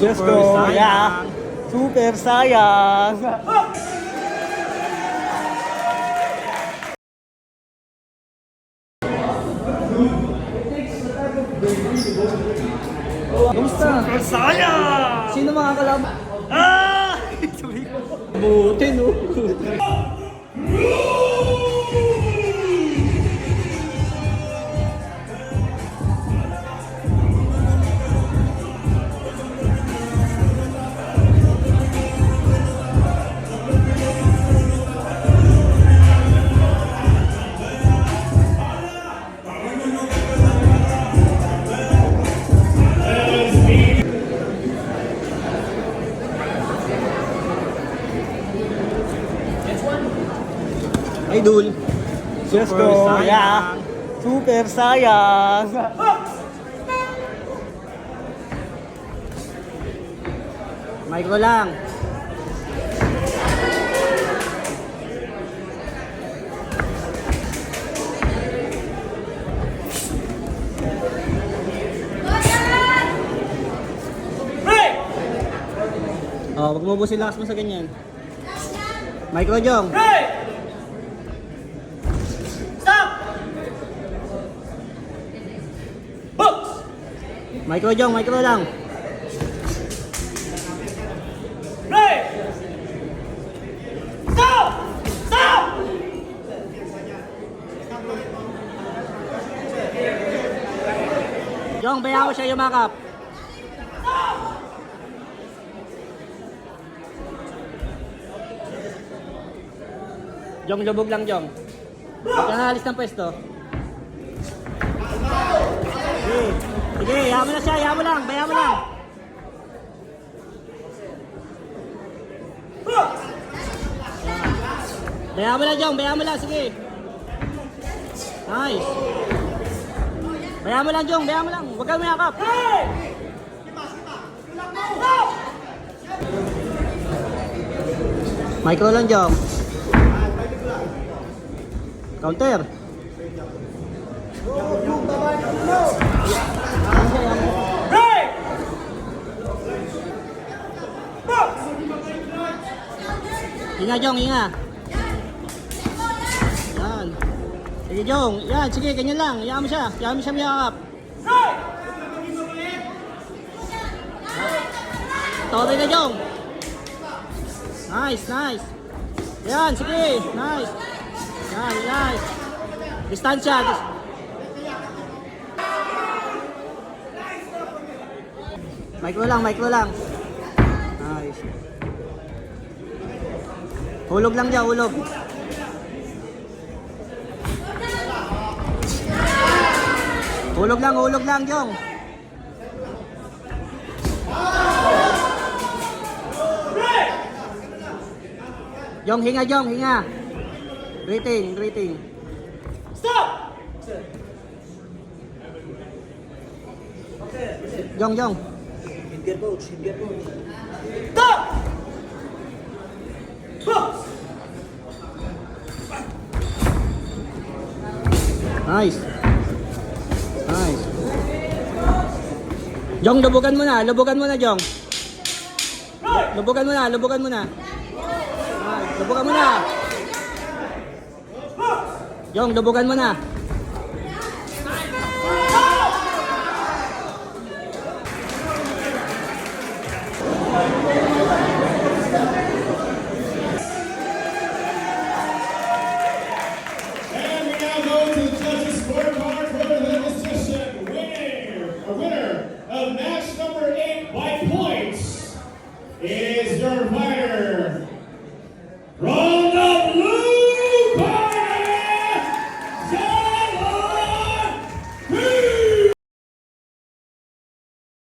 Let's go. Yeah. Super sayang. Kamusta? Super sayang! Sino mga kalaban? Ah! Buti, no? Idol. Let's Super go. sayang. Yeah. Super sayang. Micro lang. Break! Oh, wag mo busin lakas mo sa ganyan. Micro Jong. Break! Stop! Hooks! Micro Jong, micro lang. Break! Stop! Stop! Jong, bayaw siya yumakap. Jong, lubog lang, Jong. Huwag ka naalis ng pwesto. Sige, sige, yaman na siya, yaman lang, bayaw mo lang. Bayaw mo lang, Jong, bayaw mo lang, sige. Nice. Bayaw mo lang, Jong, bayaw mo lang. Huwag kang mayakap. Break! Stop! Micro lang, Jong. Counter. Break! Hooks! Hinga, Jong, hinga. Yan. Sige, Jong. Yan, sige, ganyan lang. Hayaan mo siya. Hayaan mo siya mayakap. Break! Tobe na, Jong. Nice, nice. Yan, sige. Nice. Yan, nice. Distansya. Micro lang, micro lang. Nice. Hulog lang dyan, hulog. Hulog lang, Jong. Jong, hinga, Jong, hinga. Rating, rating. Stop! Jong, Jong. Stop! Hooks! Nice. Nice. Jong, lubugan mo na, Jong. Lubugan mo na. Nice. Lubugan mo na. Jong, lubugan mo na. And we now go to the judges' scorecard for this session. Winner of match number 8 by points is your fighter,